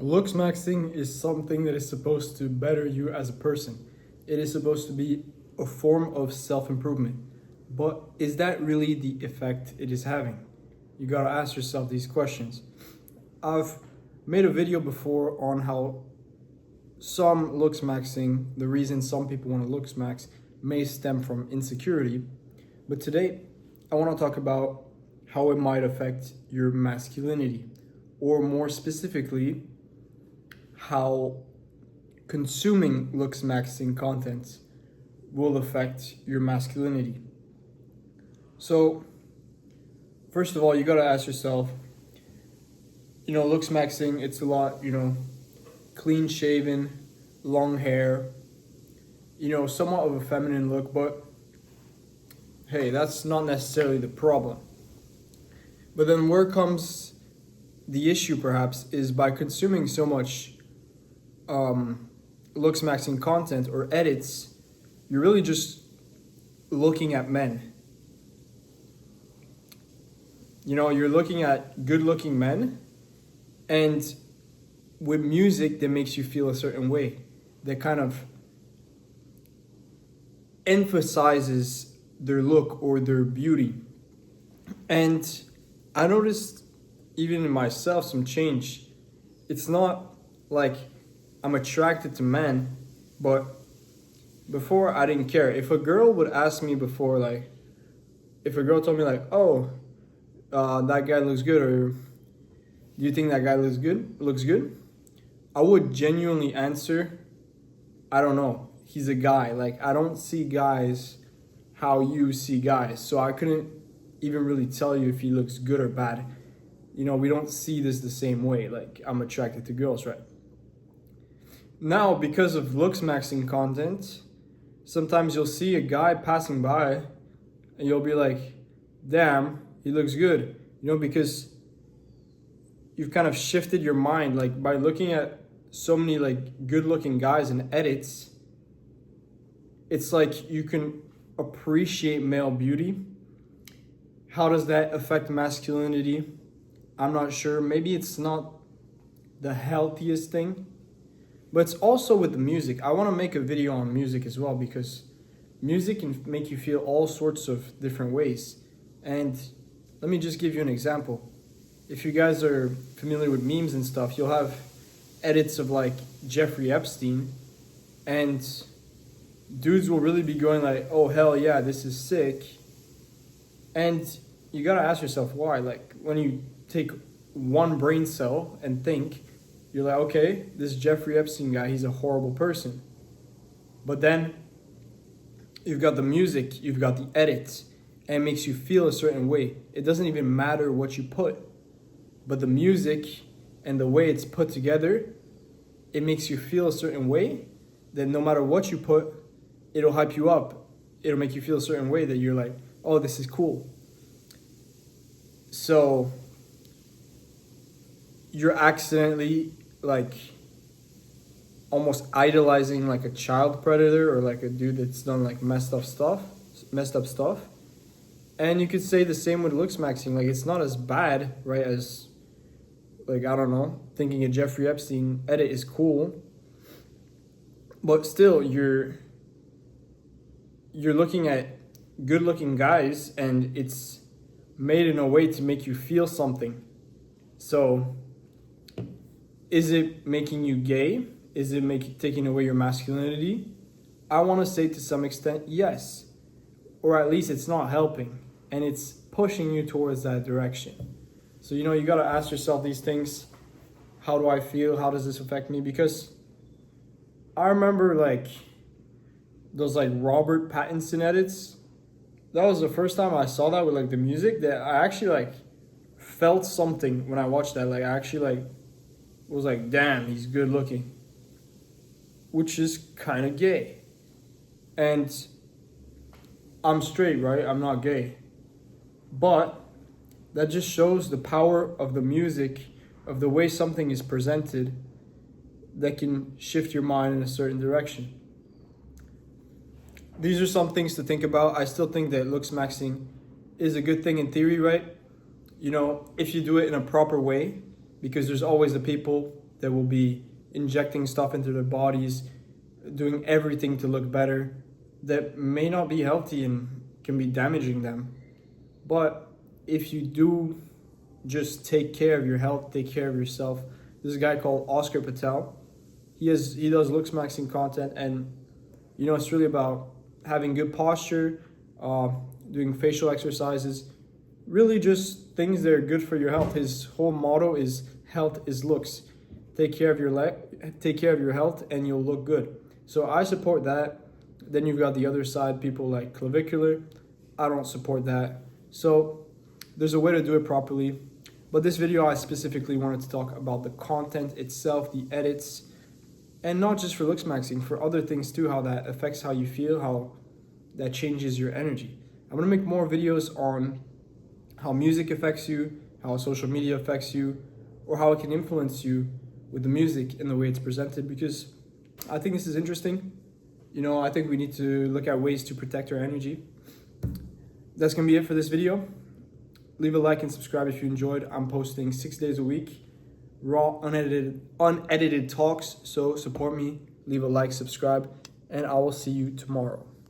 Looksmaxxing is something that is supposed to better you as a person. It is supposed to be a form of self-improvement. But is that really the effect it is having? You gotta ask yourself these questions. I've made a video before on how some looksmaxing, the reason some people want to looksmax, may stem from insecurity. But today, I want to talk about how it might affect your masculinity, or more specifically, how consuming looksmaxing content will affect your masculinity. So, first of all, you gotta ask yourself, looksmaxing, it's a lot, clean shaven, long hair, somewhat of a feminine look, but hey, that's not necessarily the problem. But then where comes the issue perhaps is by consuming so much looksmaxing content or edits, you're really just looking at men. You're looking at good looking men, and with music that makes you feel a certain way, that kind of emphasizes their look or their beauty. And I noticed even in myself some change. It's not like I'm attracted to men, but before I didn't care. If a girl would ask me before, like, if a girl told me like, oh, that guy looks good, or do you think that guy looks good? I would genuinely answer, I don't know. He's a guy. Like, I don't see guys how you see guys. So I couldn't even really tell you if he looks good or bad. We don't see this the same way. Like, I'm attracted to girls, right? Now, because of looksmaxing content, sometimes you'll see a guy passing by and you'll be like, damn, he looks good. Because you've kind of shifted your mind, like, by looking at so many like good looking guys in edits. It's like you can appreciate male beauty. How does that affect masculinity? I'm not sure. Maybe it's not the healthiest thing, but it's also with the music. I want to make a video on music as well, because music can make you feel all sorts of different ways. And let me just give you an example. If you guys are familiar with memes and stuff, you'll have edits of like Jeffrey Epstein, and dudes will really be going like, oh hell yeah, this is sick. And you gotta ask yourself why. Like, when you take one brain cell and think, you're like, okay, this Jeffrey Epstein guy, he's a horrible person. But then you've got the music, you've got the edits, and it makes you feel a certain way. It doesn't even matter what you put, but the music and the way it's put together, it makes you feel a certain way that no matter what you put, it'll hype you up. It'll make you feel a certain way that you're like, oh, this is cool. So you're accidentally like almost idolizing like a child predator, or like a dude that's done like messed up stuff. And you could say the same with looksmaxing. Like, it's not as bad, right, as, like, I don't know, thinking a Jeffrey Epstein edit is cool. But still, you're looking at good-looking guys, and it's made in a way to make you feel something. So, is it making you gay? Is it taking away your masculinity? I want to say to some extent, yes. Or at least it's not helping, and it's pushing you towards that direction. So, you got to ask yourself these things. How do I feel? How does this affect me? Because I remember like those like Robert Pattinson edits. That was the first time I saw that with like the music, that I actually like felt something when I watched that. Like, I actually like was like, damn, he's good looking, which is kind of gay. And I'm straight, right? I'm not gay. But that just shows the power of the music, of the way something is presented, that can shift your mind in a certain direction. These are some things to think about. I still think that looksmaxing is a good thing in theory, right? If you do it in a proper way, because there's always the people that will be injecting stuff into their bodies, doing everything to look better, that may not be healthy and can be damaging them. But if you do just take care of your health, take care of yourself. There's a guy called Oscar Patel. He does Looksmaxxing content, and it's really about having good posture, doing facial exercises, really just things that are good for your health. His whole motto is health is looks. Take care of your health, and you'll look good. So I support that. Then you've got the other side, people like clavicular. I don't support that. So there's a way to do it properly. But this video, I specifically wanted to talk about the content itself, the edits, and not just for Looksmaxxing, for other things too, how that affects how you feel, how that changes your energy. I'm gonna make more videos on how music affects you, how social media affects you, or how it can influence you with the music and the way it's presented, because I think this is interesting. I think we need to look at ways to protect our energy. That's gonna be it for this video. Leave a like and subscribe if you enjoyed. I'm posting 6 days a week, raw, unedited talks. So support me, leave a like, subscribe, and I will see you tomorrow.